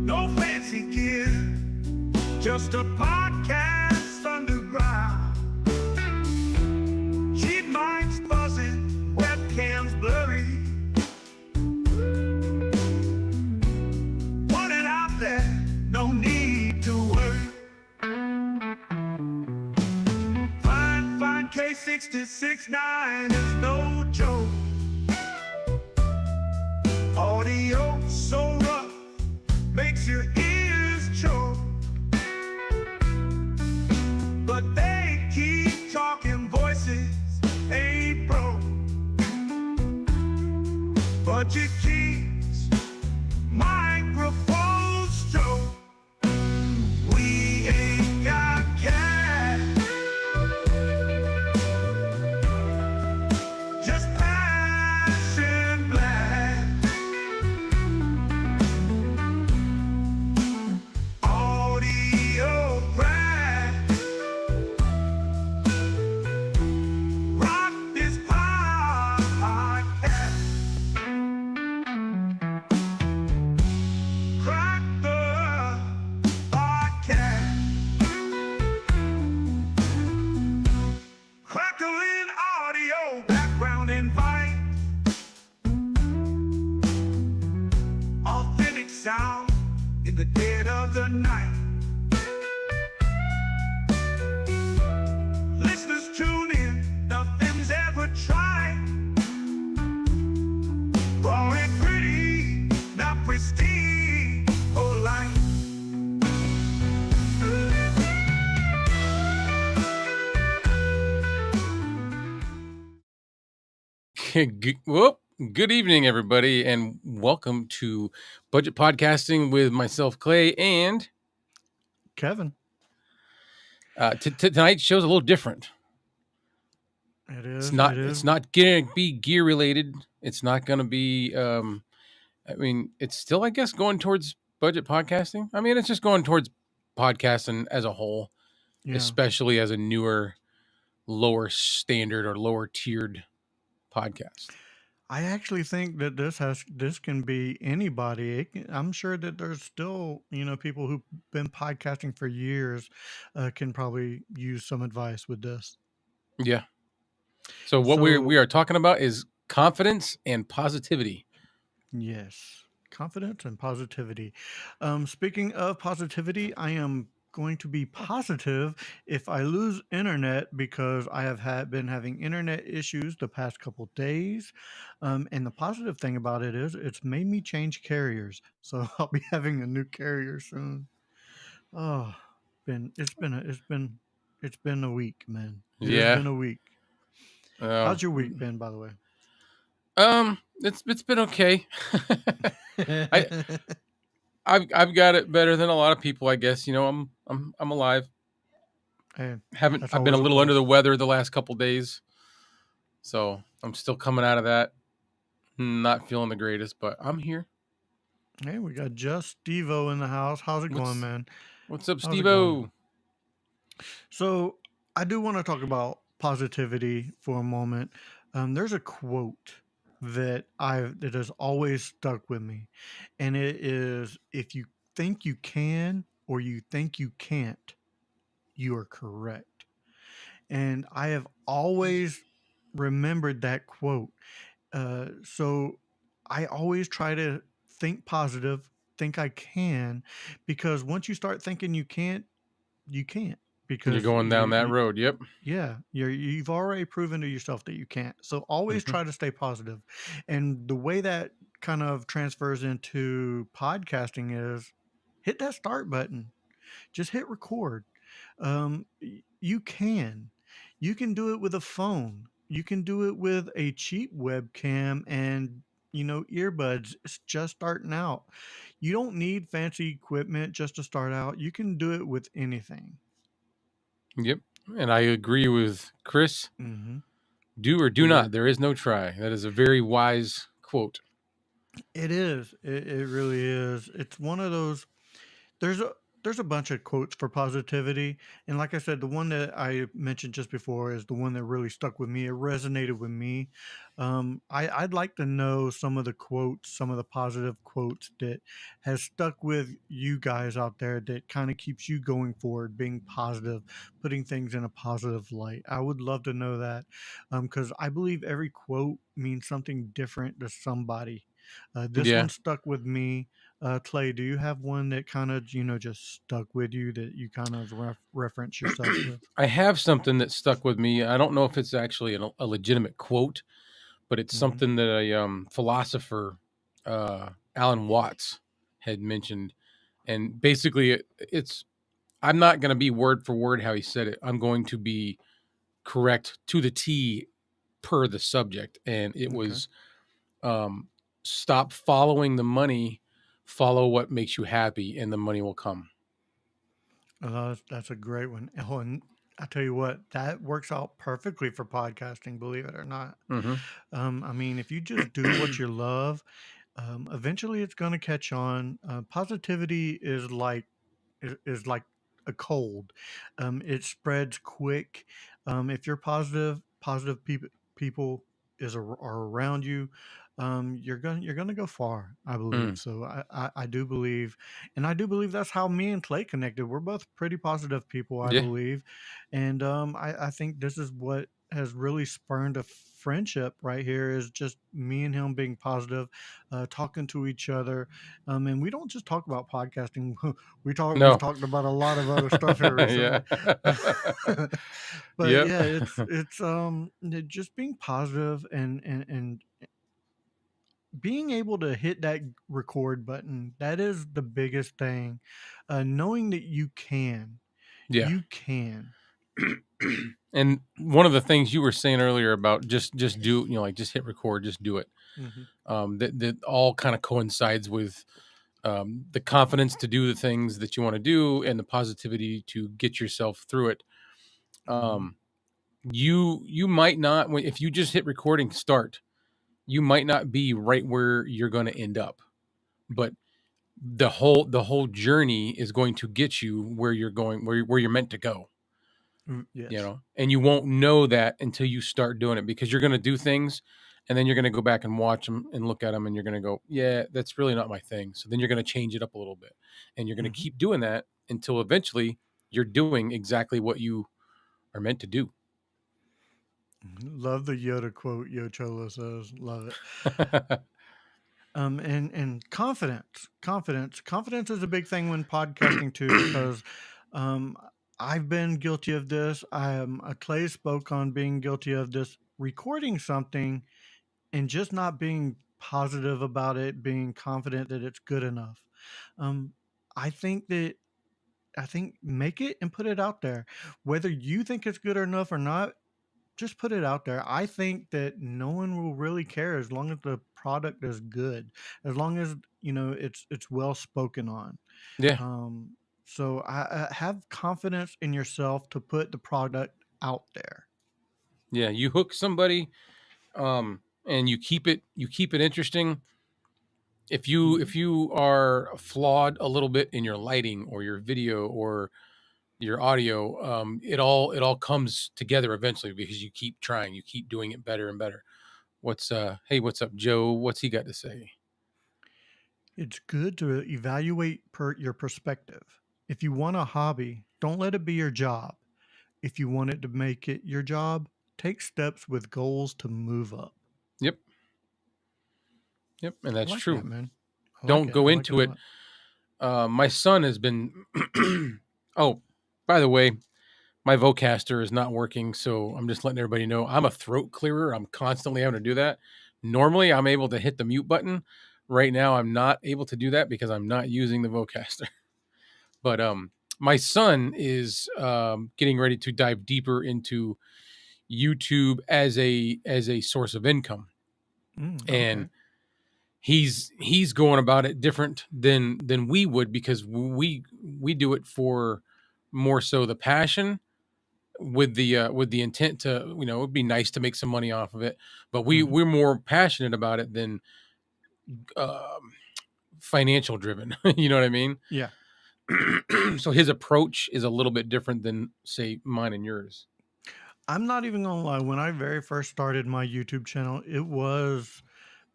No fancy gear, just a podcast underground. Cheap mics buzzing, webcams blurry. Put it out there, no need to worry. Fine K66.9 is no joke. Audio so rough, makes your ears choke. But they keep talking, voices ain't broke. Budget keeps microphones stroke. We ain't got cash, just passion black. Audio crack. Rock this podcast. Crack the podcast. Crackling audio, background invite. Authentic sound in the dead of the night. Listeners tune in, nothing's ever tried. Raw and pretty, not pristine or light. Good evening, everybody, and welcome to Budget Podcasting with myself, Clay, and Kevin. tonight's show's a little different. It is. It's not going to be gear related. It's not going to be. It's still, I guess, going towards budget podcasting. I mean, it's just going towards podcasting as a whole, Yeah. especially as a newer, lower standard or lower tiered podcast. I actually think that this can be anybody. I'm sure that there's still, people who've been podcasting for years can probably use some advice with this. Yeah. So what we are talking about is confidence and positivity. Yes, confidence and positivity. Speaking of positivity, I am going to be positive if I lose internet because I have been having internet issues the past couple days. And the positive thing about it is it's made me change carriers, so I'll be having a new carrier soon. Oh, it's been a week, man. It has been a week. How's your week been, by the way? It's been okay. I've got it better than a lot of people, I guess. I'm alive. Hey, I've been a little under the weather the last couple days, so I'm still coming out of that. Not feeling the greatest, but I'm here. Hey, we got Just Steve-O in the house. How's it going, man? What's up, Steve-O? So I do want to talk about positivity for a moment. There's a quote that has always stuck with me, and it is, if you think you can or you think you can't, you are correct. And I have always remembered that quote. So I always try to think positive, think I can, because once you start thinking you can't, you can't. Because you're going down that road. Yep. Yeah, you've already proven to yourself that you can't. So always try to stay positive. And the way that kind of transfers into podcasting is hit that start button. Just hit record. You can do it with a phone. You can do it with a cheap webcam and earbuds. It's just starting out. You don't need fancy equipment just to start out. You can do it with anything. Yep. And I agree with Chris. Mm-hmm. Do or do not. There is no try. That is a very wise quote. It is. It really is. It's one of those. there's a bunch of quotes for positivity, and like I said, the one that I mentioned just before is the one that really stuck with me. It resonated with me. I'd like to know some of the quotes, some of the positive quotes that has stuck with you guys out there that kind of keeps you going forward, being positive, putting things in a positive light. I would love to know that, because I believe every quote means something different to somebody. This Yeah. one stuck with me. Clay, do you have one that kind of, just stuck with you that you kind of reference yourself with? I have something that stuck with me. I don't know if it's actually a legitimate quote, but it's Hmm. something that a philosopher, Alan Watts, had mentioned. And basically, it's I'm not going to be word for word how he said it. I'm going to be correct to the T per the subject. And it Okay. was, um, stop following the money, follow what makes you happy, and the money will come. That's a great one. Oh, and I tell you what, that works out perfectly for podcasting, believe it or not. Hmm. I mean, if you just do what you love, eventually it's going to catch on. Positivity is like a cold. It spreads quick. If you're positive, positive people are around you. You're gonna go far. I believe. Mm. So I do believe, and I do believe that's how me and Clay connected. We're both pretty positive people, I Yeah. believe, and I think this is what has really spurned a friendship right here is just me and him being positive, talking to each other, and we don't just talk about podcasting. We've No. talked about a lot of other stuff here Yeah. recently. But Yep. yeah, just being positive and being able to hit that record button. That is the biggest thing. Knowing that Yeah. you can. And one of the things you were saying earlier about just do, like just hit record, just do it. Hmm. That all kind of coincides with, the confidence to do the things that you want to do and the positivity to get yourself through it. Hmm. Um, you might not, if you just hit recording start, you might not be right where you're going to end up, but the whole journey is going to get you where you're going, where you're meant to go. Yes. And you won't know that until you start doing it, because you're going to do things and then you're going to go back and watch them and look at them and you're going to go, yeah, that's really not my thing. So then you're going to change it up a little bit and you're going to Hmm. keep doing that until eventually you're doing exactly what you are meant to do. Love the Yoda quote. Yo Cholo says, "Love it." And confidence is a big thing when podcasting too, because um, I've been guilty of this. Clay spoke on being guilty of this, recording something and just not being positive about it, being confident that it's good enough. Um, I think that I think make it and put it out there, whether you think it's good enough or not. Just put it out there. I think that no one will really care as long as the product is good, as long as it's well spoken on. Yeah. Um, so I have confidence in yourself to put the product out there. Yeah. You hook somebody, and you keep it interesting. If Mhm. you are flawed a little bit in your lighting or your video or your audio, it all comes together eventually because you keep trying, you keep doing it better and better. What's up, Joe? What's he got to say? It's good to evaluate your perspective. If you want a hobby, don't let it be your job. If you want it to make it your job, take steps with goals to move up. Yep. Yep. And I that's like that, true. man. I like Don't it. go I like it into a it. lot. My son has been oh, by the way, my Vocaster is not working, so I'm just letting everybody know I'm a throat clearer. I'm constantly having to do that. Normally I'm able to hit the mute button. Right now I'm not able to do that because I'm not using the Vocaster. But my son is, getting ready to dive deeper into YouTube as a source of income, and Okay. he's going about it different than we would, because we do it for more so the passion, with the intent to, it'd be nice to make some money off of it, but Hmm. we're more passionate about it than, um, financial driven. You know what I mean? Yeah. So his approach is a little bit different than, say, mine and yours. I'm not even gonna lie. When I very first started my YouTube channel, it was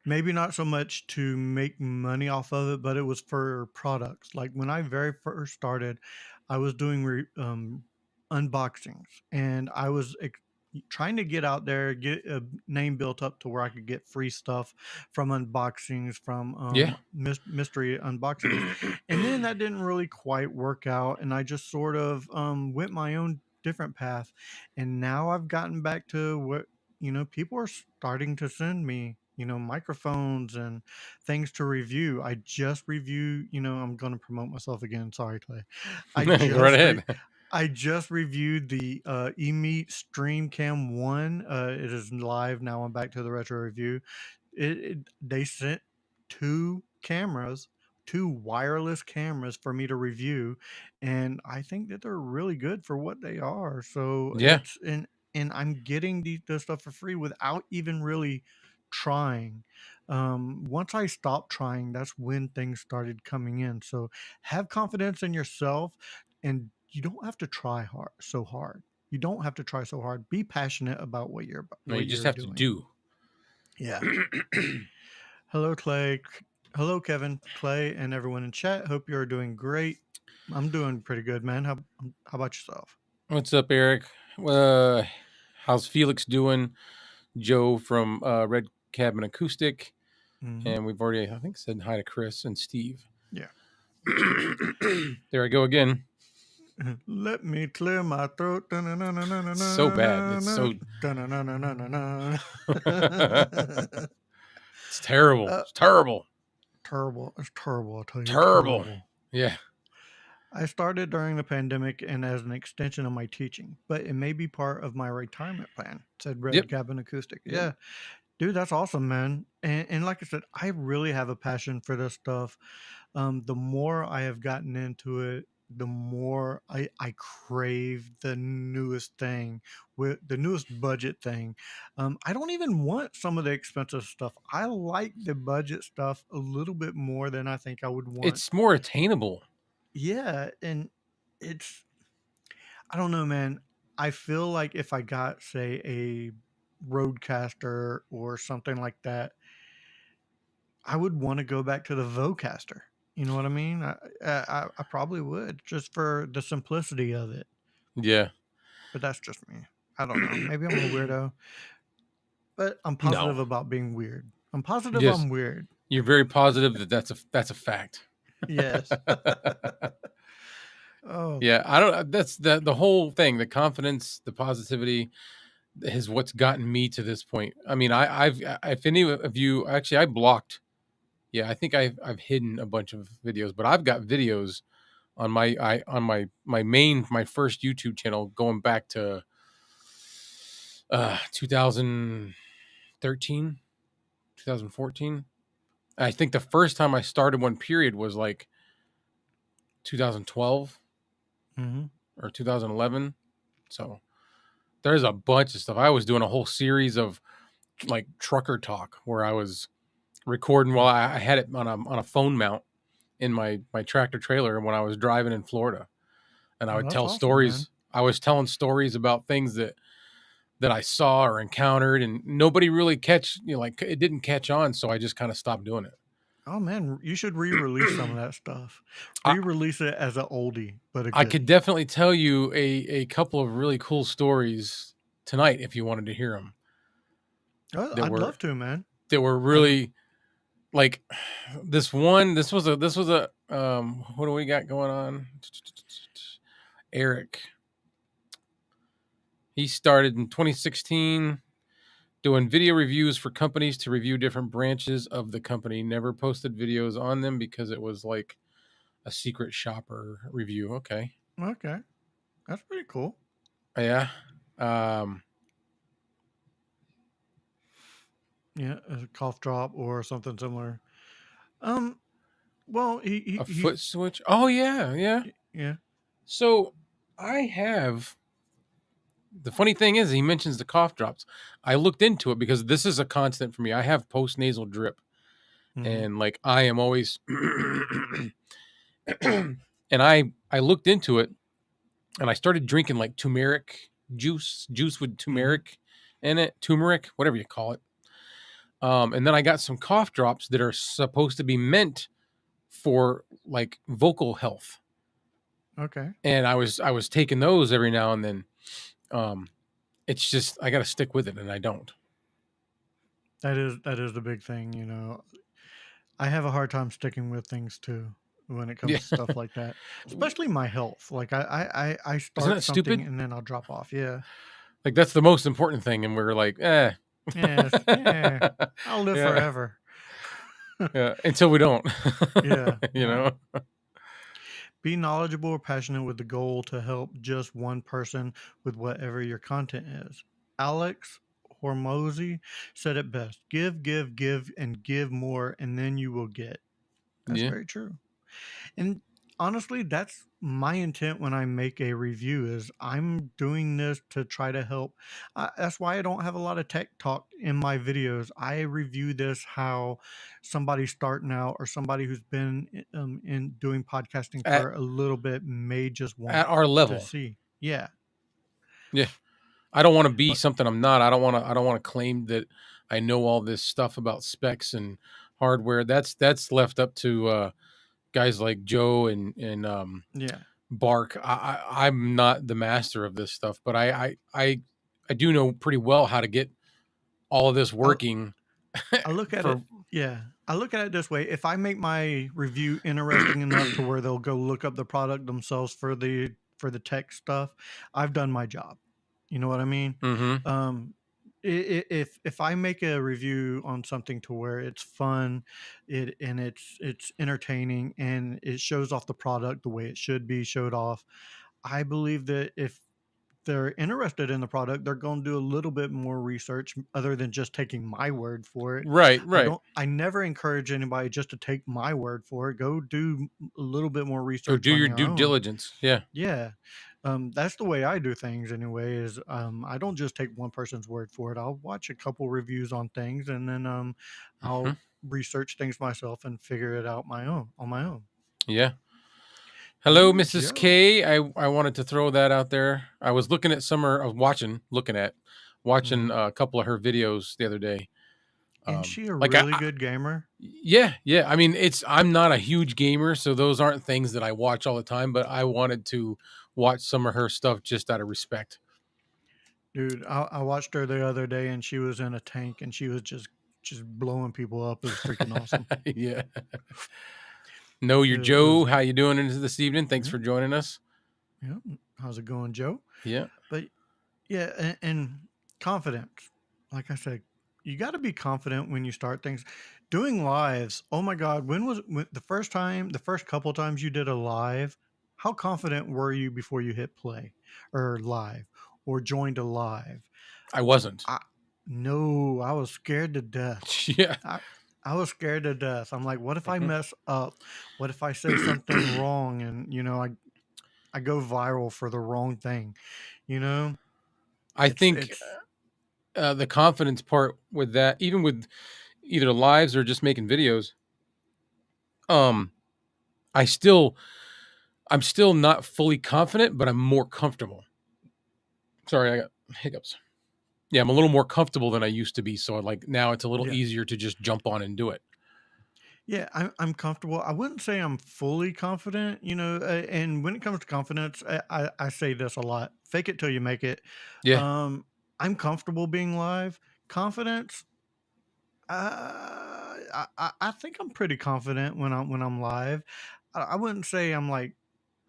maybe not so much to make money off of it, but it was for products. Like when I very first started, I was doing unboxings, and I was trying to get out there, get a name built up to where I could get free stuff from unboxings, from Yeah. mystery unboxings. And then that didn't really quite work out, and I just sort of went my own different path. And now I've gotten back to what, people are starting to send me, microphones and things to review. I just review, I'm going to promote myself again. Sorry, Clay. I Go right just ahead. I just reviewed the eMeet StreamCam 1. It is live now. I'm back to the retro review. They sent two wireless cameras for me to review, and I think that they're really good for what they are. So Yeah. and I'm getting this stuff for free without even really trying. Once I stopped trying, that's when things started coming in. So have confidence in yourself, and you don't have to try hard. You don't have to try so hard. Be passionate about No, what you just you're have to doing. do. Yeah. Hello, Clay. Hello, Kevin, Clay, and everyone in chat. Hope you're doing great. I'm doing pretty good, man. How about yourself? What's up, Eric? How's Felix doing? Joe from Red Cabin Acoustic. Hmm. And we've already, I think, said hi to Chris and Steve. Yeah. There I go again. Let me clear my throat. It's so bad. It's so it's terrible. Uh, It's terrible. terrible. It's terrible. I'll tell you, Terrible. terrible. Yeah. I started during the pandemic and as an extension of my teaching, but it may be part of my retirement plan, said Red Yep. Cabin Acoustic. Yep. Yeah. Dude, that's awesome, man. And like I said, I really have a passion for this stuff. The more I have gotten into it, the more I crave the newest thing, with the newest budget thing. I don't even want some of the expensive stuff. I like the budget stuff a little bit more than I think I would want. It's more attainable. Yeah, and it's, I don't know, man. I feel like if I got, say, a Roadcaster or something like that, I would want to go back to the Vocaster. You know what I mean? I probably would, just for the simplicity of it. Yeah. But that's just me. I don't know. Maybe I'm a weirdo, but I'm positive No. about being weird. I'm positive Yes. I'm weird. You're very positive that that's a fact. Yes. Oh, Yeah, I don't. That's the whole thing. The confidence, the positivity, is what's gotten me to this point. I mean, if any of you actually, I blocked. Yeah, I think I've hidden a bunch of videos, but I've got videos on my first YouTube channel going back to 2013, 2014. I think the first time I started one period was like 2012 mm-hmm. or 2011. So there's a bunch of stuff. I was doing a whole series of like trucker talk where I was recording while I had it on a phone mount in my tractor trailer when I was driving in Florida, and I would That's tell awesome, stories. man. I was telling stories about things that I saw or encountered, and nobody really like it didn't catch on, so I just kind of stopped doing it. Oh man, you should re-release some of that stuff. Re-release it as an oldie, but a I goodie. could definitely tell you a couple of really cool stories tonight if you wanted to hear them. I'd love to, man. That were really like this one. This was a what do we got going on? Eric. He started in 2016 doing video reviews for companies to review different branches of the company. Never posted videos on them because it was like a secret shopper review. Okay. Okay. That's pretty cool. Yeah. Yeah, a cough drop or something similar. Well, he Foot switch. Oh yeah. yeah. So I have. The funny thing is, he mentions the cough drops. I looked into it because this is a constant for me. I have post nasal drip, Mhm. and like I am always, and And I looked into it, and I started drinking like turmeric juice with turmeric in it, turmeric, whatever you call it. And then I got some cough drops that are supposed to be meant for like vocal health. Okay. And I was taking those every now and then. It's just I got to stick with it, and I don't. That is the big thing, you know. I have a hard time sticking with things too when it comes Yeah, to stuff like that, especially my health. Like I isn't start that something stupid? and then I'll drop off. Yeah. Like that's the most important thing, and we're like, Yes. Yeah. I'll live yeah, forever. yeah, until we don't, Yeah. you No. know. Be knowledgeable or passionate with the goal to help just one person with whatever your content is. Alex Hormozy said it best: give, give, give, and give more, and then you will get. That's Yeah, very true. And honestly, that's my intent when I make a review is I'm doing this to try to help. That's why I don't have a lot of tech talk in my videos. I review this how somebody starting out or somebody who's been in doing podcasting at for a little bit may just want at our to level. see. Yeah. Yeah, I don't want to be But something I'm not. I don't want to claim that I know all this stuff about specs and hardware. That's left up to guys like Joe and yeah, Bark. I'm not the master of this stuff, but I do know pretty well how to get all of this I, working I look at for it. Yeah. I look at it this way. If I make my review interesting enough to where they'll go look up the product themselves for the tech stuff, I've done my job. You know what I mean? hmm Um, if I make a review on something to where it's fun, it's entertaining and it shows off the product the way it should be showed off, I believe that if they're interested in the product, they're going to do a little bit more research other than just taking my word for it. right, right. I never encourage anybody just to take my word for it. Go do a little bit more Or research do on your your due own. diligence. Yeah. Yeah. That's the way I do things anyway, is I don't just take one person's word for it. I'll watch a couple reviews on things and then hmm I'll research things myself and figure it out my own on my own. Yeah. Hello, Hey Mrs. Joe. K. I wanted to throw that out there. I was looking at watching Hmm. a couple of her videos the other day. Isn't she a Like really good gamer? yeah, yeah. I mean, I'm not a huge gamer, so those aren't things that I watch all the time. But I wanted to watch some of her stuff just out of respect. Dude, I watched her the other day and she was in a tank and she was just blowing people up. It was freaking awesome. Yeah. Know your It Joe. was How you doing this evening? Thanks yeah, for joining us. yeah. How's it going, Joe? Yeah. But yeah, and confidence. Like I said, you got to be confident when you start things. Doing lives. Oh my God, when the first time, the first couple times you did a live? How confident were you before you hit play or live or joined a live? I wasn't. I no, I was scared to death. Yeah. I I was scared to death. I'm like, what if I mess up? What if I say something wrong and I go viral for the wrong thing? You know, I think it's the confidence part with that, even with either lives or just making videos, um, I still, I'm still not fully confident, but I'm more comfortable. Sorry, I got hiccups. Yeah, I'm a little more comfortable than I used to be. So like now it's a little yeah. easier to just jump on and do it. Yeah, I'm comfortable. I wouldn't say I'm fully confident, and when it comes to confidence, I say this a lot: fake it till you make it. Yeah, Um, I'm comfortable being live. Confidence, I think I'm pretty confident when I'm live. I wouldn't say I'm like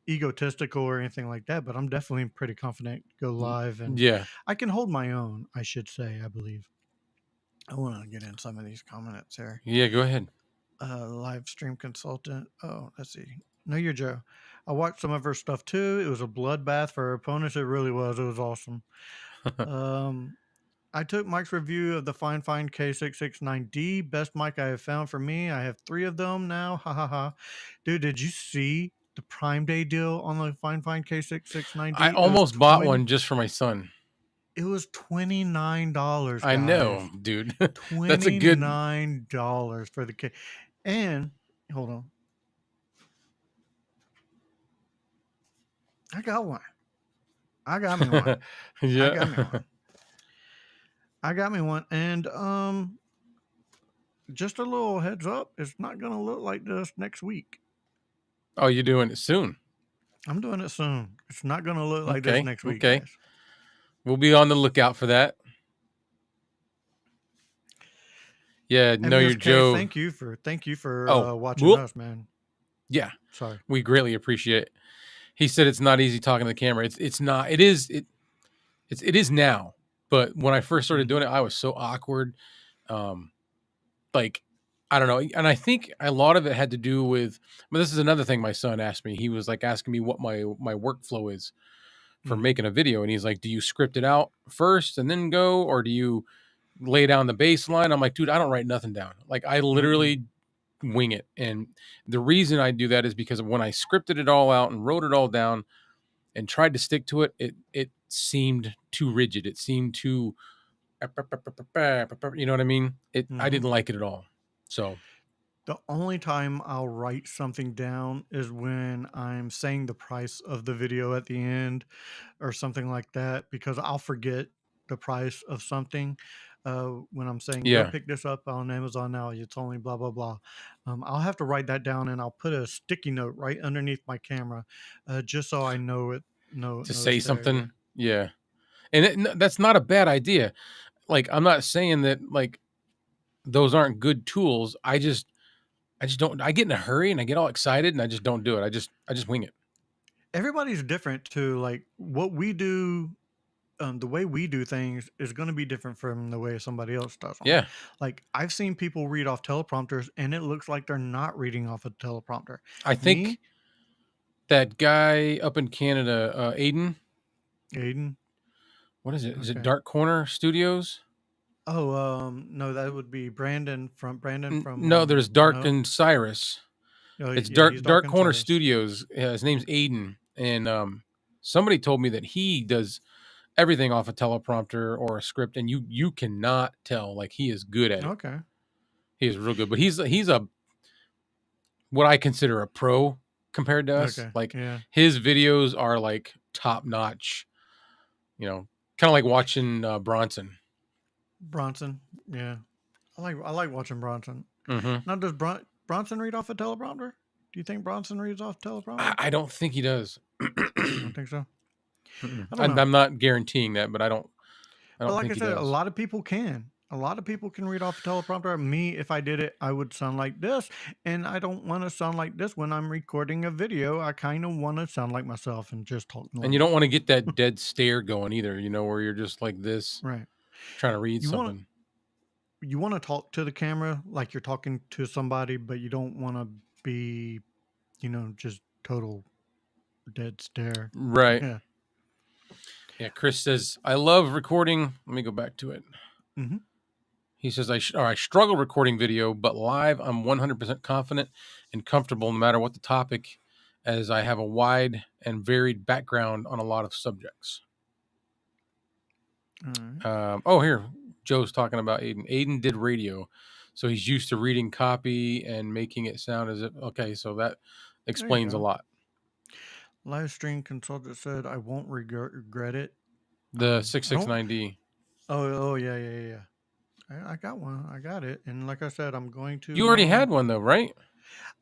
egotistical or anything like that, but I'm definitely pretty confident to go live, and yeah. I can hold my own. I should say, I believe. I want to get in some of these comments here. Yeah, go ahead. Live stream consultant. Oh, let's see. Know your Joe. I watched some of her stuff too. It was a bloodbath for her opponents. It really was. It was awesome. Um, I took Mike's review of the Fine K669D. Best mic I have found for me. I have 3 of them now. Ha ha ha. Dude, did you see the Prime Day deal on the Fine I K669D? almost bought one just for my son. It was $29, I guys. know, dude. That's a good. $29 for the K. And hold on. I got one. I got me one. I got me Yeah. one. I got me one. And just a little heads up, it's not gonna look like this next week. Oh, you're doing it soon. I'm doing it soon. It's not gonna look like this Okay. next week, Okay. guys. We'll be on the lookout for that. Yeah, know your MSK, Joe. thank you for Oh, watching whoop. us, man. Yeah, Sorry. we greatly appreciate it. He said it's not easy talking to the camera. It's not. It is now. But when I first started doing it, I was so awkward. Like I don't know, and I think a lot of it had to do with. But this is another thing my son asked me. He was like asking me what my workflow is for Mhm. making a video, and he's like, "Do you script it out first and then go, or do you lay down the baseline?" I'm like, "Dude, I don't write nothing down. Like I literally wing it." And the reason I do that is because when I scripted it all out and wrote it all down and tried to stick to it, it seemed too rigid. It seemed too, you know what I mean? I Mhm. didn't like it at all. So The only time I'll write something down is when I'm saying the price of the video at the end or something like that, because I'll forget the price of something when I'm saying, go yeah, pick this up on Amazon now. It's only blah, blah, blah. I'll have to write that down and I'll put a sticky note right underneath my camera just so I know it. to No, say it's there. Yeah. something, yeah, and that's not a bad idea. Like I'm not saying that like those aren't good tools. I just don't. I get in a hurry and I get all excited and I just don't do it. I just wing it. Everybody's different too. Like what we do, the way we do things is going to be different from the way somebody else does them. Yeah, Like I've seen people read off teleprompters and it looks like they're not reading off a teleprompter. I think Me, that guy up in Canada, Aiden. Aiden, What is it? Is it okay. Dark Corner Studios? Oh, no, that would be Brandon from No, there's Dark no. and Cyrus. Oh, It's yeah, he's Dark Dark and Corner Cyrus. Studios. His name's Aiden, and somebody told me that he does everything off a teleprompter or a script, and you cannot tell. Like he is good at it. Okay, He is real good, but he's a what I consider a pro compared to us. okay, Like yeah. his videos are like top notch. You know, kind of like watching Bronson. Bronson, yeah. I like watching Bronson. Hmm. Now, does Bronson read off a teleprompter? Do you think Bronson reads off teleprompter? I don't think he does. You don't think so? Mm-mm. I don't know. I'm not guaranteeing that, but I But don't like think I he said, a does. lot of people can. A lot of people can read off a teleprompter. Me, if I did it, I would sound like this. And I don't want to sound like this when I'm recording a video. I kind of want to sound like myself and just talk And you don't normal. want to get that dead stare going either, you know, where you're just like this Right. trying to read You want something. you want to talk to the camera like you're talking to somebody, but you don't want to be, just total dead stare. Right. Yeah. Yeah. Chris says, I love recording. Let me go back to it. Hmm. He says, I struggle recording video, but live, I'm 100% confident and comfortable no matter what the topic, as I have a wide and varied background on a lot of subjects. All right. Oh, here, Joe's talking about Aiden. Aiden did radio, so he's used to reading copy and making it sound as if, okay, so that There you explains a go. lot. Live stream consultant said, I won't regret it. The I don't. 669D. Oh, yeah, yeah, yeah. I got one. I got it. And like I said, I'm going to. You already had one though, right?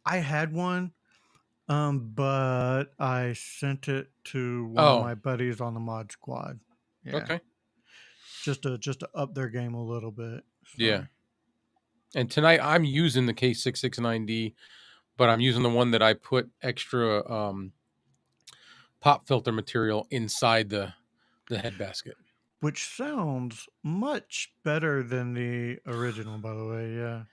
I had one, but I sent it to one of Oh, my buddies on the mod squad. Yeah, okay. just to up their game a little bit. Yeah. So And tonight I'm using the K669D, but I'm using the one that I put extra pop filter material inside the head basket. which sounds much better than the original, by the way. Yeah,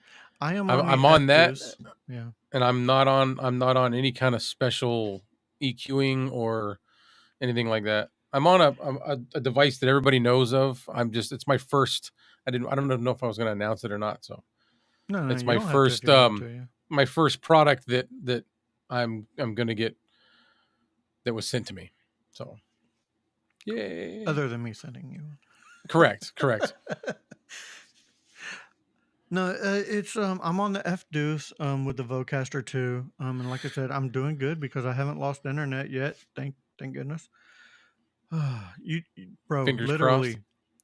I am on the I'm on that, FDS. Yeah. and I'm not on any kind of special EQing or anything like that. I'm on a device that everybody knows of. It's my first. I don't know if I was going to announce it or not. So No, it's you my don't have to if first you don't want to. Yeah. my first product that I'm going to get that was sent to me. So yay! Other than me sending you. Correct. No, it's I'm on the F Deuce with the Vocaster 2. And like I said, I'm doing good because I haven't lost internet yet. Thank goodness. Bro, Fingers crossed.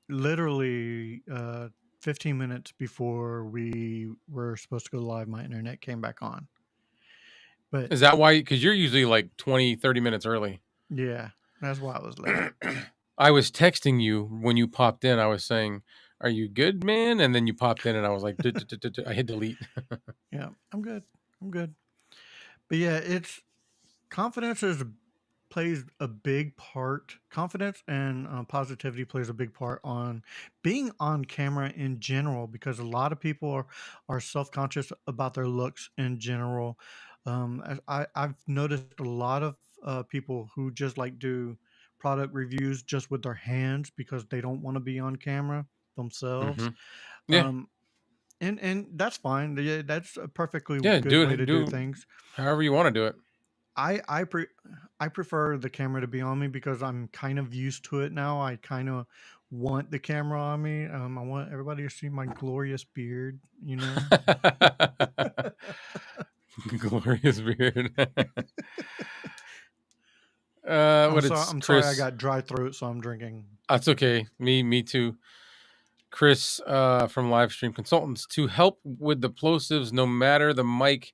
literally 15 minutes before we were supposed to go live, my internet came back on. But Is that why? Because you're usually like 20, 30 minutes early. yeah, that's why I was late. I was texting you when you popped in. I was saying, "Are you good, man?" And then you popped in, and I was like, I hit delete. Yeah, I'm good. I'm good. But yeah, it's confidence plays a big part. Confidence and positivity plays a big part on being on camera in general because a lot of people are self-conscious about their looks in general. I've noticed a lot of people who just like do product reviews just with their hands because they don't want to be on camera themselves. Hmm. Yeah, Um, and that's fine. Yeah, that's a perfectly yeah. good Do way it. to do Do things. however you want to do it. I I pre I prefer the camera to be on me because I'm kind of used to it now. I kind of want the camera on me. I want everybody to see my glorious beard, you know. Glorious beard. What it's I'm sorry I Chris. got dry throat, so I'm drinking. That's okay. Me too. Chris from Livestream Consultants. To help with the plosives, no matter the mic,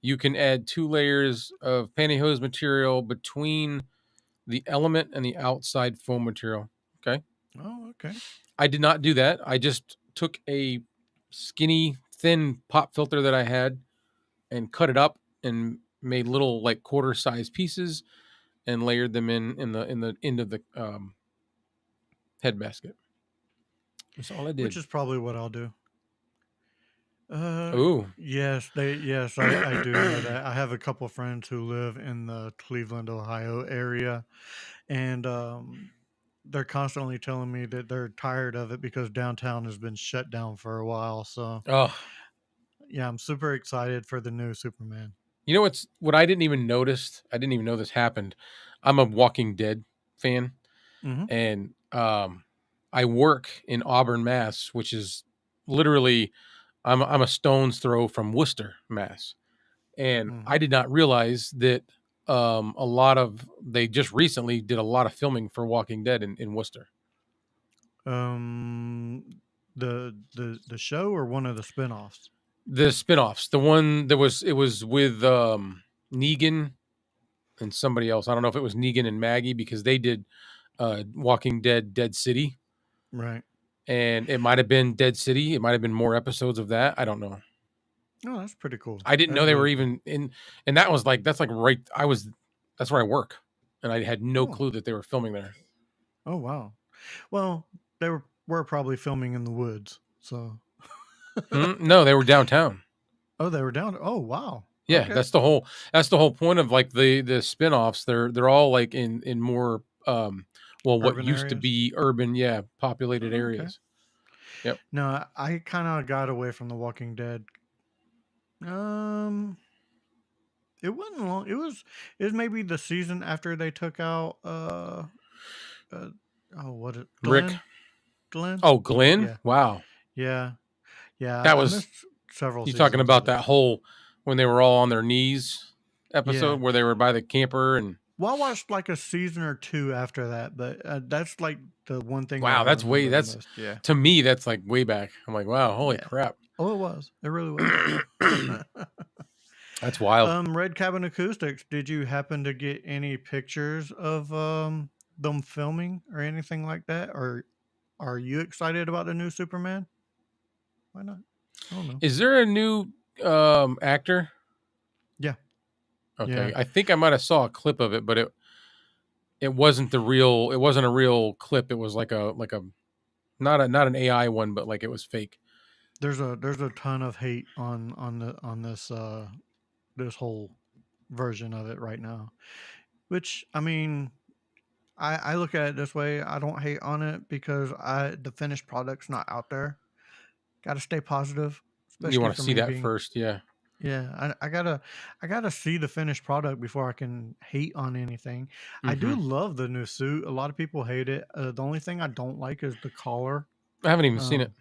you can add 2 layers of pantyhose material between the element and the outside foam material. Okay. Oh, okay. I did not do that. I just took a skinny, thin pop filter that I had and cut it up and made little like quarter size pieces and layered them in the end of the head basket. That's all I Which did. is probably what I'll do. Uh, Ooh. yes, I do know that. I have a couple friends who live in the Cleveland, Ohio area, and they're constantly telling me that they're tired of it because downtown has been shut down for a while. So Oh, yeah, I'm super excited for the new Superman. you know what I didn't even notice? I didn't even know this happened. I'm a Walking Dead fan, Hmm. and I work in Auburn, Mass, which is literally I'm a stone's throw from Worcester, Mass. And Hmm. I did not realize that a lot of they just recently did a lot of filming for Walking Dead in Worcester. Um, the show or one of the spinoffs? The spinoffs, the one that was it was with Negan and somebody else. I don't know if it was Negan and Maggie because they did Walking Dead Dead City, Right. and it might have been Dead City. It might have been more episodes of that. I don't know. Oh, that's pretty cool. I didn't That's know they really were cool. even in, and that was like that's like right. That's where I work, and I had no Oh, clue that they were filming there. oh wow. Well, they were probably filming in the woods. So No, they were downtown. oh, they were down. Oh wow. Yeah, Okay. that's the whole point of like the spin-offs. They're all like in more well what Urban used to areas. be urban, yeah, populated Oh, okay. areas. Yep. No, I kind of got away from The Walking Dead. Um, it wasn't long. It was maybe the season after they took out uh oh what it Rick. Glenn. Oh, Glenn. Yeah, Wow. yeah, yeah. That I was missed several you talking seasons of about it. that whole when they were all on their knees Yeah. episode where they were by the camper and Well, I watched like a season or two after that, but that's like the one thing that wow, I remember the that's most. Yeah, to me that's like way back. I'm like, wow, holy yeah. crap. Oh, it was. It really was. That's wild. Red Cabin Acoustics. Did you happen to get any pictures of them filming or anything like that? Or are you excited about the new Superman? Why not? I don't know. Is there a new actor? Yeah, Okay. yeah. I think I might have saw a clip of it, but it wasn't a real clip. It was like a not an AI one, but like it was fake. There's a ton of hate on this this whole version of it right now. Which I mean, I look at it this way. I don't hate on it because the finished product's not out there. Got to stay positive, You especially want to for see me that being. first, yeah. Yeah, I gotta see the finished product before I can hate on anything. I do Hmm. love the new suit. A lot of people hate it. The only thing I don't like is the collar. I haven't even seen it. Um,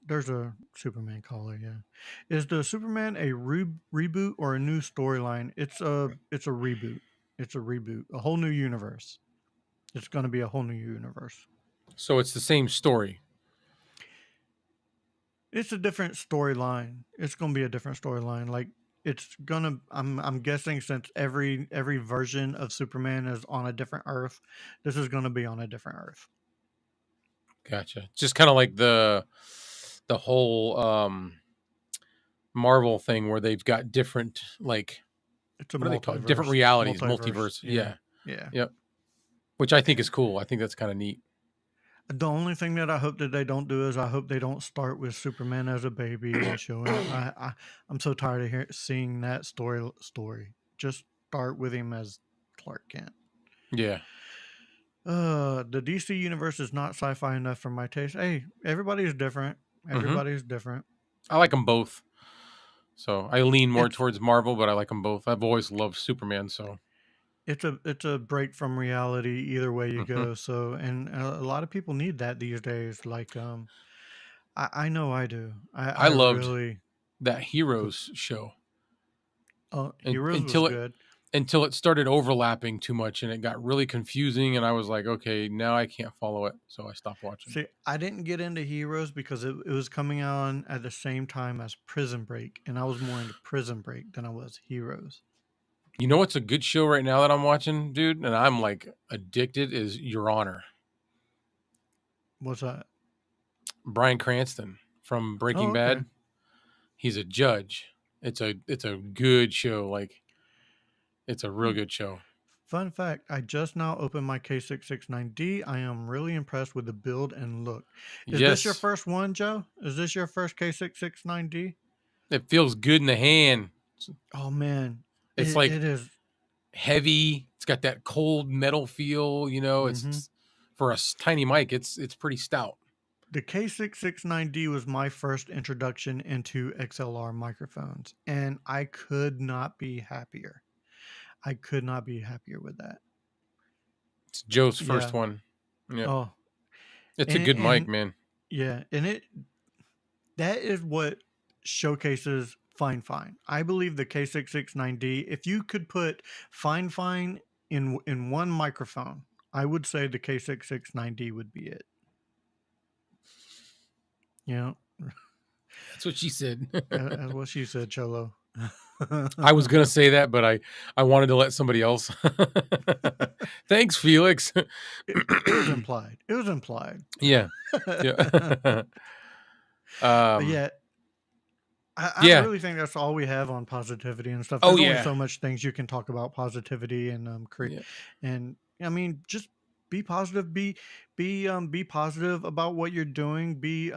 There's a Superman caller, yeah. Is the Superman a reboot or a new storyline? It's a reboot. It's a reboot. A whole new universe. It's going to be a whole new universe. So it's the same story. It's a different storyline. It's going to be a different storyline. Like it's gonna. I'm guessing since every version of Superman is on a different Earth, this is going to be on a different Earth. Gotcha. Just kind of like the whole Marvel thing where they've got different, like, It's a what do they call it? multiverse. Different realities, Multiverse. multiverse. Yeah. Yeah. Yep. Which I think is cool. I think that's kind of neat. The only thing that I hope that they don't do is I hope they don't start with Superman as a baby and showing. I'm so tired of seeing that story. Just start with him as Clark Kent. Yeah. The DC universe is not sci-fi enough for my taste. Hey, everybody's different. Everybody's different. I like them both. So I lean more It's towards Marvel, but I like them both. I've always loved Superman. So it's a break from reality either way you Mhm. go. So and a lot of people need that these days. Like I know I do. I I loved really. that Heroes show Heroes was until good. it started overlapping too much and it got really confusing. And I was like, okay, now I can't follow it. So I stopped watching. See, I didn't get into Heroes because it was coming on at the same time as Prison Break, and I was more into Prison Break than I was Heroes. You know what's a good show right now that I'm watching, dude? And I'm like addicted is Your Honor. What's that? Bryan Cranston from Breaking Oh, Bad. okay. He's a judge. It's a good show. Like, it's a real Hmm. good show. Fun fact, I just now opened my K669D. I am really impressed with the build and look. Is this your Yes, first one, Joe? Is this your first K669D? it feels good in the hand. Oh, man. It's like It is. heavy. It's got that cold metal feel. You know, Mhm. it's for a tiny mic. It's pretty stout. The K669D was my first introduction into XLR microphones, and I could not be happier. I could not be happier with that. It's Joe's first Yeah. one. Yeah, Oh, it's a and good mic, and man. yeah, and that is what showcases Fine. I believe the K669D. If you could put Fine in one microphone, I would say the K669D would be it. You know, That's what she said. that's what she said, Cholo. I was gonna say that, but I wanted to let somebody else. Thanks, Felix. It was implied. It was implied. Yeah, yeah, But yeah, I yeah. really think that's all we have on positivity and stuff. Oh There's only yeah, so much things you can talk about positivity and create. yeah. And I mean, just be positive. Be positive about what you're doing. Be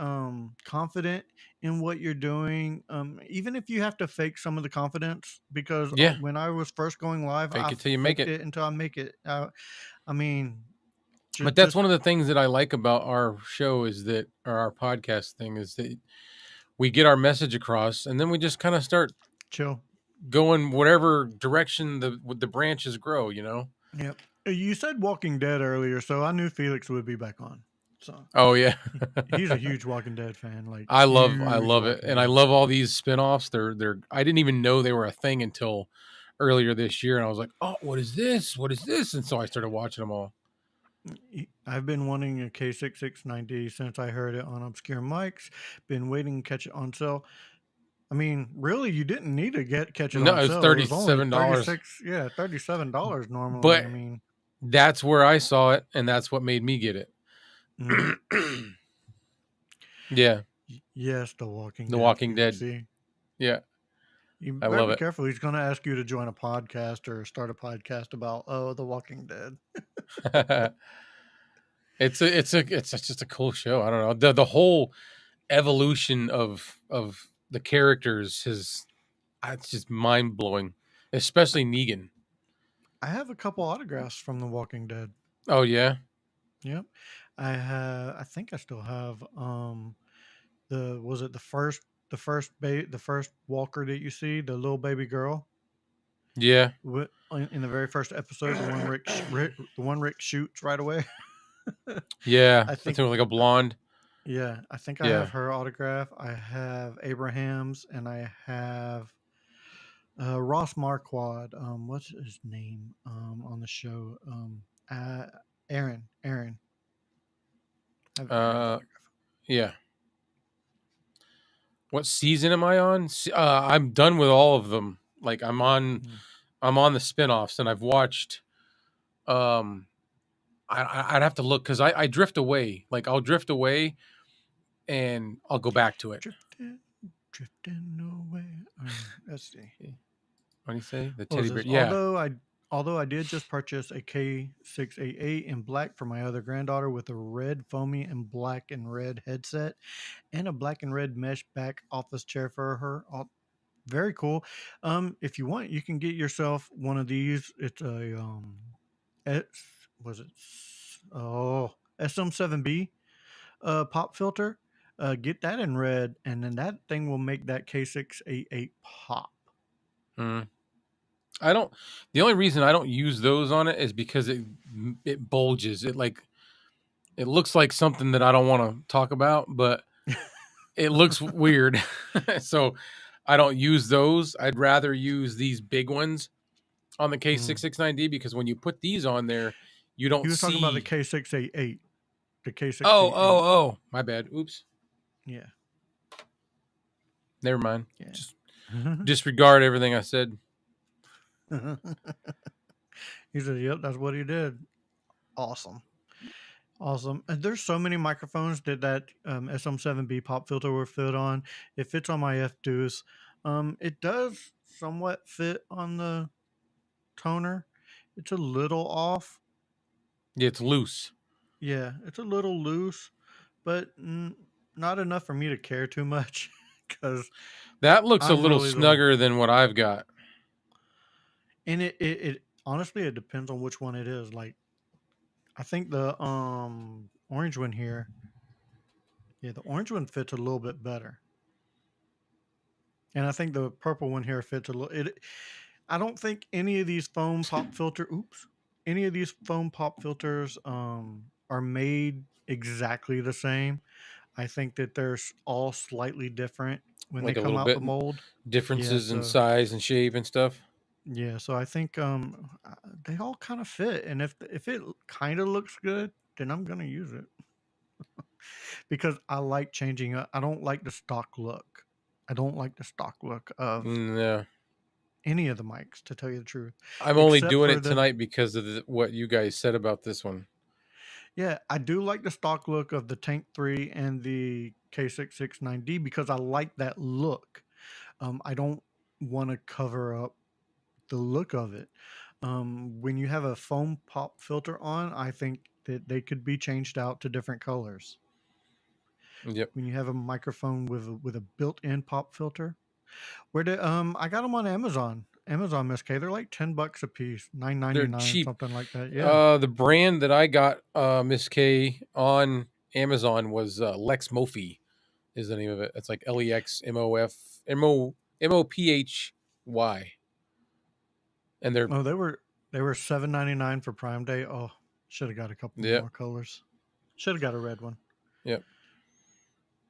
confident in what you're doing. Even if you have to fake some of the confidence, because Yeah. when I was first going live, Fake I it till you make faked it. it until I make it. I mean, But that's just one of the things that I like about our show is that, or our podcast thing, is that we get our message across, and then we just kind of start chill. going whatever direction the branches grow. You know. Yep. You said Walking Dead earlier, so I knew Felix would be back on. So Oh yeah. he's a huge Walking Dead fan. Like I love huge it, Walking and I Dead. love all these spin-offs. They're I didn't even know they were a thing until earlier this year, and I was like, oh, what is this? What is this? And so I started watching them all. I've been wanting a K669D since I heard it on Obscure Mics. Been waiting to catch it on sale. I mean, really, you didn't need to catch it No, on it's sale. It was only $37. $37 normally. But I mean, that's where I saw it, and that's what made me get it. mhm. Yeah, Yes, The Walking The Dead. Walking Dead. See, Yeah, you I better love be it. careful. He's going to ask you to join a podcast or start a podcast about The Walking Dead. It's just a cool show. I don't know, the whole evolution of the characters is it's just mind blowing, especially Negan. I have a couple autographs from The Walking Dead. Oh yeah, Yep. I think I still have the first walker that you see, the little baby girl yeah, in the very first episode, the one Rick shoots right away. yeah. I Something think with like a blonde. Yeah, I think I have Yeah. her autograph. I have Abraham's, and I have Ross Marquardt. What's his name on the show? Uh, Aaron. Aaron. I have Aaron's Uh, autograph. yeah. What season am I on? I'm done with all of them. Like Mm. I'm on the spin-offs, and I've watched. Um, I'd have to look because I drift away. Like I'll drift away, and I'll go back to it. Drifting, drifting away. Let's see. What do you say? The What was teddy bear. this? Yeah. Although I did just purchase a K688 in black for my other granddaughter with a red foamy and black and red headset and a black and red mesh back office chair for her. Very cool. If you want, you can get yourself one of these. It's a S, was it SM7B pop filter. Get that in red, and then that thing will make that K688 pop. Mm. I don't. The only reason I don't use those on it is because it bulges. It looks like something that I don't want to talk about, but it looks weird. So I don't use those. I'd rather use these big ones on the Mm. K669D because when you put these on there, you don't He was talking about the see. K688. The Oh, K688. oh, oh! My bad. Oops. Yeah. Never mind. Yeah. Just disregard everything I said. He said, "Yep, that's what he did." Awesome. Awesome. And there's so many microphones that SM7B pop filter will fit on. It fits on my F Deuce. It does somewhat fit on the toner. It's a little off. Yeah, it's loose. Yeah, it's a little loose, but not enough for me to care too much because That looks a I'm little really the. snugger than what I've got. And it honestly it depends on which one it is. Like I think the orange one here, yeah, the orange one fits a little bit better. And I think the purple one here fits a little. I don't think any of these foam pop filter. Oops. Any of these foam pop filters are made exactly the same. I think that they're all slightly different when they Like a come little out bit the mold. Yeah. differences in So size and shape and stuff. yeah. So I think they all kind of fit. And if it kind of looks good, then I'm gonna use it because I like changing up. I don't like the stock look. I don't like the stock look of No, any of the mics, to tell you the truth, I'm only except doing for it the. tonight because of what you guys said about this one. Yeah, I do like the stock look of the Tank 3 and the K669D because I like that look. I don't want to cover up the look of it. When you have a foam pop filter on, I think that they could be changed out to different colors. Yep. When you have a microphone with a built-in pop filter, where did I got them on Amazon. Amazon Miss K. They're like $10 a piece, nine ninety They're nine, cheap. something like that. Yeah. The brand that I got Miss K on Amazon was Lex Mophy is the name of it. It's like LEXMOPHY. And they're Oh, they were $7.99 for Prime Day. Oh, should have got a couple yeah, more colors. Should have got a red one. yeah.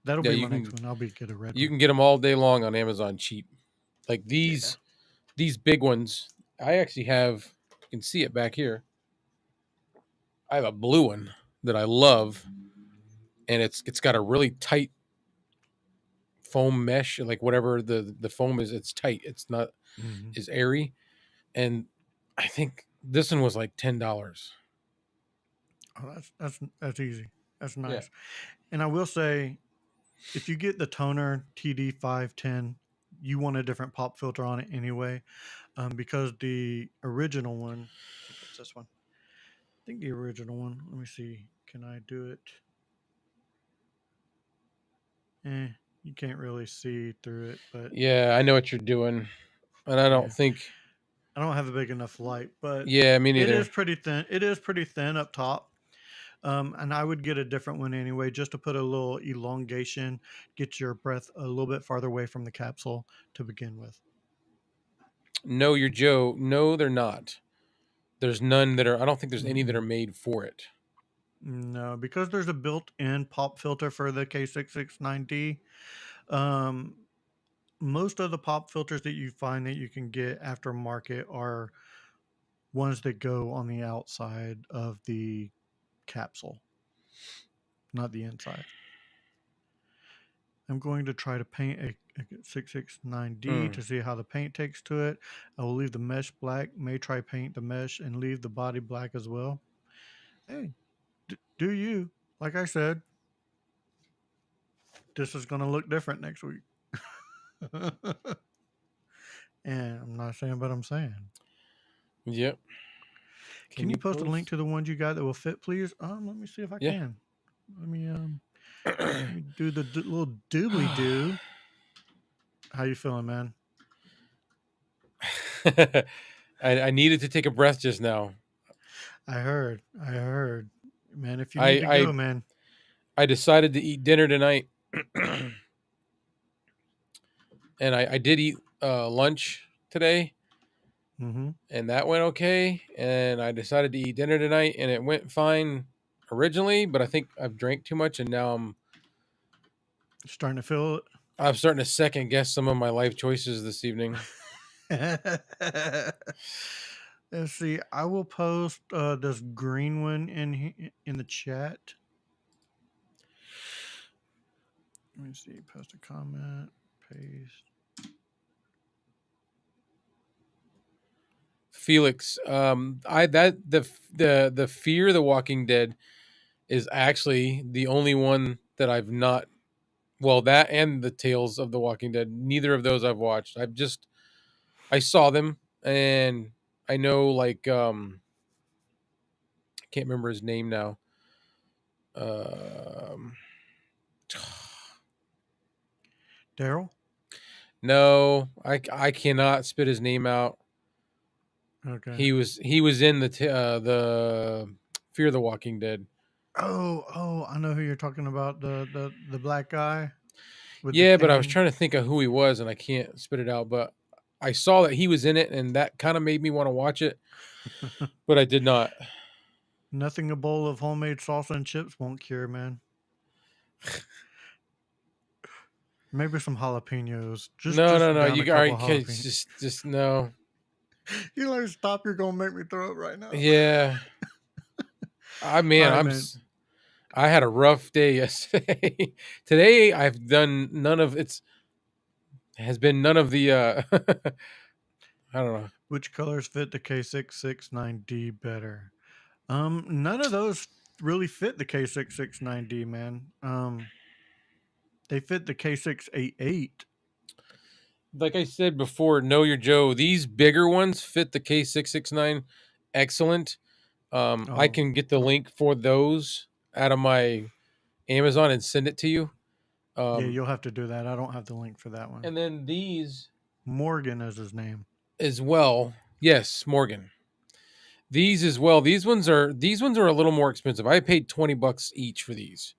That'll Yeah, be my next one. I'll get a red you one. can get them all day long on Amazon cheap. Like Yeah. these big ones. I actually have you can see it back here. I have a blue one that I love and it's got a really tight foam mesh, like whatever the foam is, it's tight. It's not Hmm. is airy, and I think this one was like $10. Oh, that's easy. That's Yeah, nice. And I will say, if you get the toner TD510, you want a different pop filter on it anyway, because the original one. I think it's this one. I think the original one. Let me see. Can I do it? You can't really see through it, but yeah, I know what you're doing, and I don't yeah. think. I don't have a big enough light, but Yeah, me it is neither. pretty thin. It is pretty thin up top. And I would get a different one anyway, just to put a little elongation, get your breath a little bit farther away from the capsule to begin with. No, you're Joe. No, they're not. There's none that are. I don't think there's any that Mm-mm. are made for it. No, because there's a built-in pop filter for the K669D. Um, most of the pop filters that you find that you can get aftermarket are ones that go on the outside of the capsule, not the inside. I'm going to try to paint a 669D to see how the paint takes to it. I will leave the mesh black, may try paint the mesh and leave the body black as well. Hey, do you? Like I said, this is going to look different next week. And I'm not saying, but I'm saying. Yep. Can you post a link to the ones you got that will fit, please? Let me see if I Yeah. can. Let me do the little doobly doo. How you feeling, man? I needed to take a breath just now. I heard. Man, if you need to go, man. I decided to eat dinner tonight. And I did eat lunch today. Mm-hmm. And that went okay. And I decided to eat dinner tonight, and it went fine originally, but I think I've drank too much, and now I'm starting to feel it. I'm starting to second guess some of my life choices this evening. Let's see. I will post this green one in the chat. Let me see. Post a comment. Paste. Felix, the Fear the Walking Dead is actually the only one that I've not. Well, that and the Tales of the Walking Dead. Neither of those I've watched. I saw them, and I know I can't remember his name now. Daryl? No, I cannot spit his name out. Okay. He was in the Fear the Walking Dead. Oh, I know who you're talking about. The black guy. Yeah, but I was trying to think of who he was, and I can't spit it out. But I saw that he was in it, and that kind of made me want to watch it. But I did not. Nothing a bowl of homemade salsa and chips won't cure, man. Maybe some jalapenos. No. You guys just no. You like stop? You're gonna make me throw up right now. Yeah. I had a rough day yesterday. Today I've done none of the I don't know. Which colors fit the K669D better? None of those really fit the K669D, man. They fit the K688. Like I said before, Know Your Joe, these bigger ones fit the K669 excellent. I can get the link for those out of my Amazon and send it to you. Yeah, you'll have to do that. I don't have the link for that one. And then these Morgan is his name as well. Yes, Morgan. These as well. These ones are a little more expensive. I paid $20 each for these.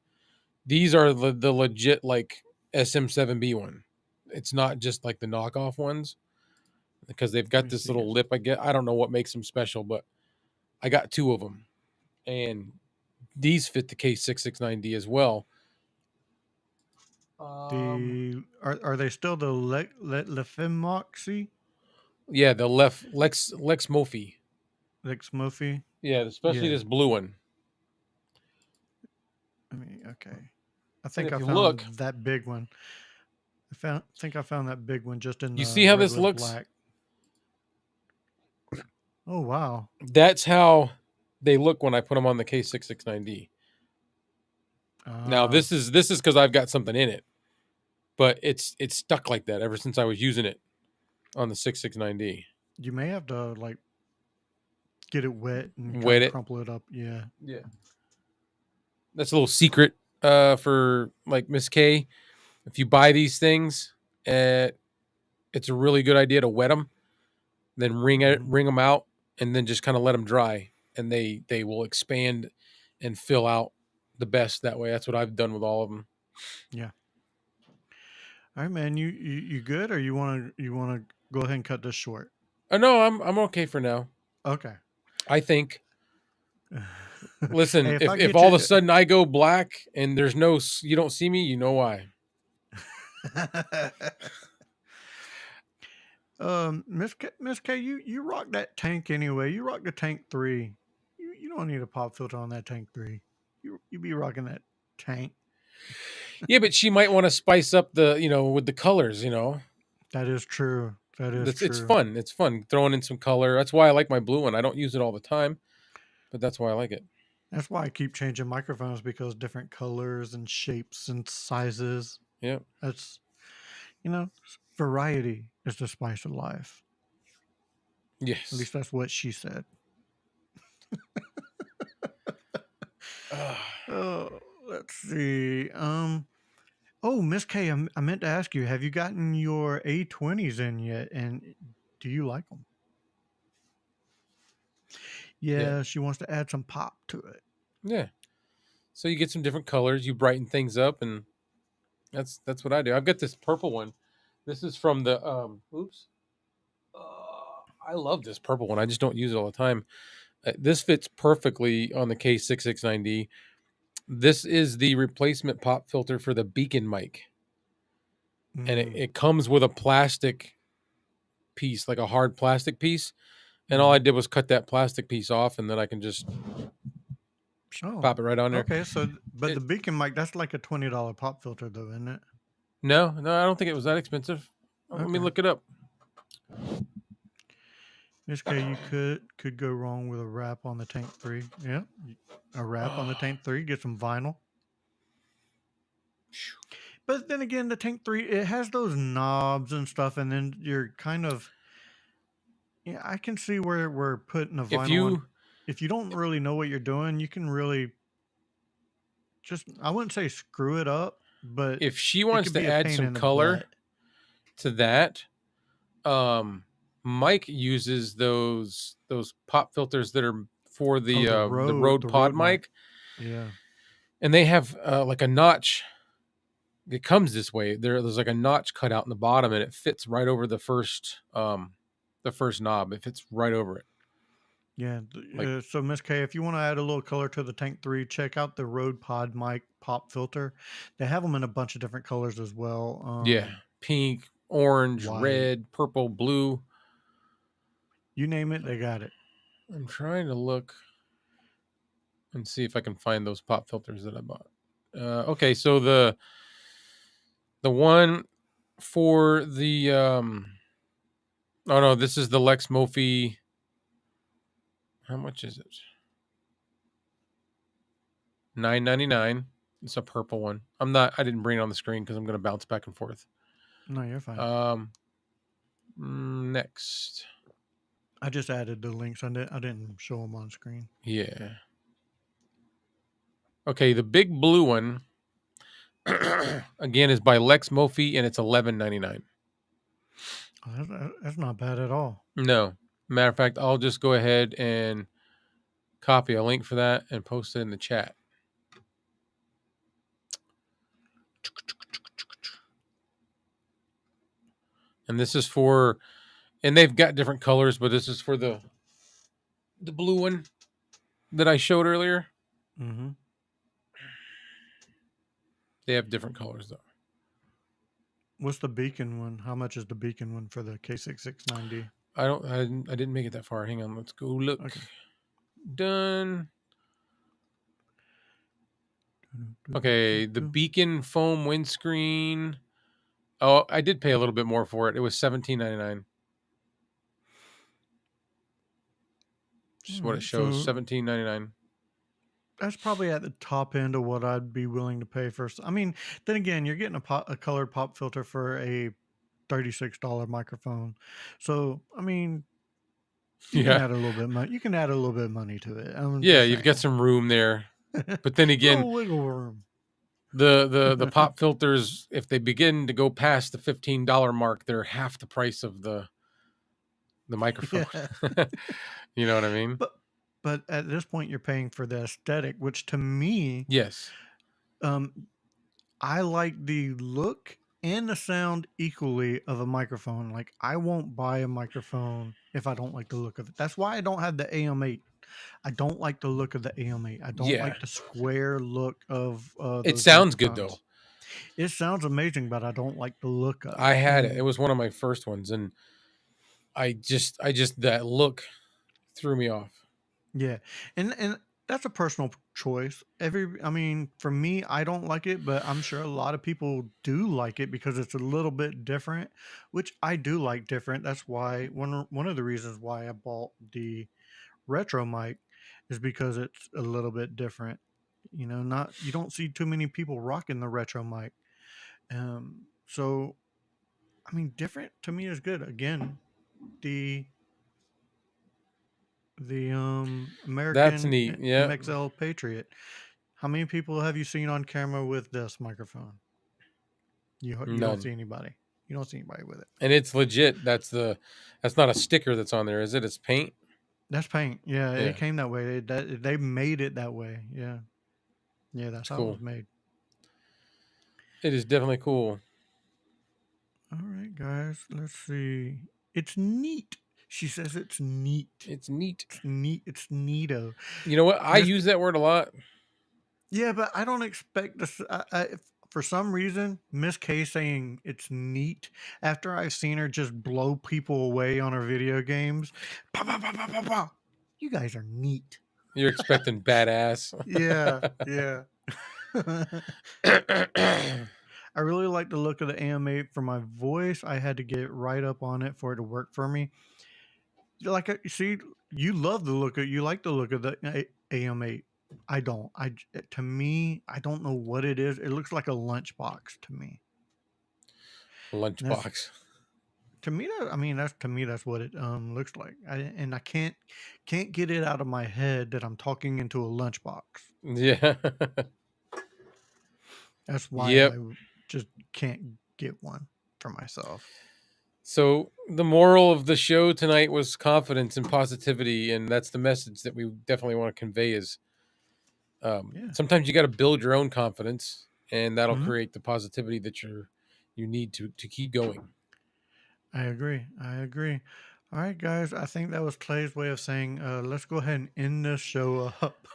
These are the legit like SM7B one. It's not just like the knockoff ones because they've got this little lip. I don't know what makes them special, but I got two of them, and these fit the K669D as well. Are they still the Lefimoxy? Yeah, the Lex Mofi. Lex Mofi. Yeah, especially this blue one. I mean, okay. I think I found that big one. I think I found that big one just in the. You see how this looks? Black. Oh wow! That's how they look when I put them on the K669D. Now this is because I've got something in it, but it's stuck like that ever since I was using it on the 669D. You may have to like get it wet and crumple it up. Yeah. That's a little secret for like Miss K. If you buy these things, it's a really good idea to wet them, then wring them out, and then just kind of let them dry, and they will expand and fill out the best that way. That's what I've done with all of them. Yeah. All right, man. You good, or you want to go ahead and cut this short? No, I'm okay for now. Okay. I think. Listen, Hey, if I if get all of a you, sudden I go black and there's no you don't see me, you know why. Miss K, you rock that tank anyway. You rock the Tank 3. You don't need a pop filter on that Tank 3. You be rocking that tank. Yeah, but she might want to spice up the, with the colors, That is true. That is It's true. fun. It's fun throwing in some color. That's why I like my blue one. I don't use it all the time, but that's why I like it. That's why I keep changing microphones, because different colors and shapes and sizes. Yeah. That's, you know, variety is the spice of life. At Yes. least that's what she said. Oh, let's see. Oh, Miss K, I meant to ask you, have you gotten your A20s in yet? And do you like them? Yeah. Yeah, she wants to add some pop to it. Yeah. So you get some different colors, you brighten things up, and that's what I do. I've got this purple one. This is from the oops. I love this purple one. I just don't use it all the time. This fits perfectly on the K669D. This is the replacement pop filter for the Beacon mic. And it comes with a plastic piece, like a hard plastic piece. And all I did was cut that plastic piece off, and then I can just pop it right on there. Okay, so but the Beacon mic, that's like a $20 pop filter though, isn't it? No, I don't think it was that expensive. Let me Okay. look it up. Miss K, you could go wrong with a wrap on the Tank 3. Yeah, a wrap on the Tank 3, get some vinyl. But then again, the Tank 3, it has those knobs and stuff, and then you're kind of, yeah, I can see where we're putting a vinyl on. If you don't really know what you're doing, you can really just, I wouldn't say screw it up, but if she it wants could to be a add pain some in the color butt. to that, Mike uses those pop filters that are for the Rode Pod mic. Yeah. And they have like a notch. It comes this way. There's like a notch cut out in the bottom, and it fits right over the first knob. It fits right over it. Yeah. Like- So Miss K, if you want to add a little color to the Tank 3, check out the Rode Pod mic pop filter. They have them in a bunch of different colors as well. Yeah, pink, orange, white. red, purple, blue. You name it, they got it. I'm trying to look and see if I can find those pop filters that I bought. Okay, so the one for the oh no, this is the Lex Mophie. How much is it? $9.99. It's a purple one. I didn't bring it on the screen because I'm going to bounce back and forth. No, you're fine. Next. I just added the links. I didn't show them on screen. Yeah. Okay, the big blue one again is by Lex Mophie, and it's $11.99. Oh, that's not bad at all. No. Matter of fact, I'll just go ahead and copy a link for that and post it in the chat. And this is for, and they've got different colors, but this is for the blue one that I showed earlier. Mm-hmm. They have different colors though. What's the Beacon one? How much is the Beacon one for the K669D? I didn't make it that far. Hang on, let's go look. Okay. Done. Okay, the Beacon foam windscreen. Oh, I did pay a little bit more for it. It was $17.99. Just what it shows, $17.99. That's probably at the top end of what I'd be willing to pay for. I mean, then again, you're getting a colored pop filter for a $36 microphone. So, I mean, you can add a little bit. You can add a little bit of money to it. Yeah, you've got some room there. But then again, wiggle room. The pop filters, if they begin to go past the $15 mark, they're half the price of the microphone. Yeah. You know what I mean? But at this point, you're paying for the aesthetic, which to me, yes, I like the look and the sound equally of a microphone. Like, I won't buy a microphone if I don't like the look of it. That's why I don't have the AM8. I don't like the look of the AM8. I don't Yeah, like the square look of it those sounds good though. microphones. It sounds amazing, but I don't like the look of I it. had it. It was one of my first ones, and I just that look threw me off. Yeah, and that's a personal choice. I mean, for me, I don't like it, but I'm sure a lot of people do like it because it's a little bit different, which I do like different. That's why one of the reasons why I bought the retro mic is because it's a little bit different. You know, not you don't see too many people rocking the retro mic. So I mean, different to me is good. Again, the That's American neat. Yeah. MXL Patriot. How many people have you seen on camera with this microphone? You don't None. see anybody. You don't see anybody with it. And it's legit. That's not a sticker that's on there, is it? It's paint. That's paint. Yeah, it Yeah, came that way. They made it that way. Yeah, yeah, that's it's how it cool. was made. It is definitely cool. All right, guys. Let's see. It's neat. She says it's neat. It's neat. It's neat. It's neato. You know what? I Miss, use that word a lot. yeah, but I don't expect this. For some reason, Miss K saying it's neat after I've seen her just blow people away on her video games. Pow, pow, pow, pow, pow, pow. You guys are neat. You're expecting badass. Yeah, yeah. I really like the look of the AM8 for my voice. I had to get right up on it for it to work for me. Like, you see, you love the look of, you like the look of the AM8. I don't. To me, I don't know what it is. It looks like a lunchbox to me. And that's Lunchbox. to me. I mean, that's to me. That's what it looks like. And I can't get it out of my head that I'm talking into a lunchbox. Yeah. That's why I Yep. just can't get one for myself. So the moral of the show tonight was confidence and positivity, and that's the message that we definitely want to convey. Is Yeah. sometimes you got to build your own confidence, and that'll Hmm. create the positivity that you need to keep going. I agree. I agree. All right, guys. I think that was Clay's way of saying, let's go ahead and end this show up.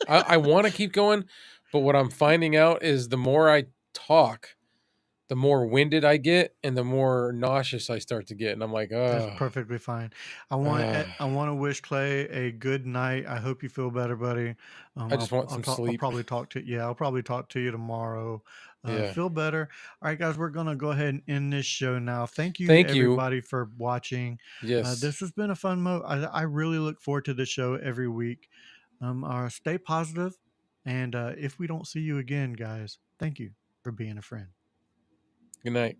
I want to keep going, but what I'm finding out is the more I talk, the more winded I get, and the more nauseous I start to get, and I'm like, That's oh, perfectly fine. I want to wish Clay a good night. I hope you feel better, buddy. I just want some I'll sleep. probably talk to I'll probably talk to you tomorrow. Yeah. Feel better. All right, guys. We're gonna go ahead and end this show now. Thank you Thank you. everybody for watching. Yes. This has been a fun I really look forward to the show every week. Stay positive, and if we don't see you again, guys, thank you for being a friend. Good night.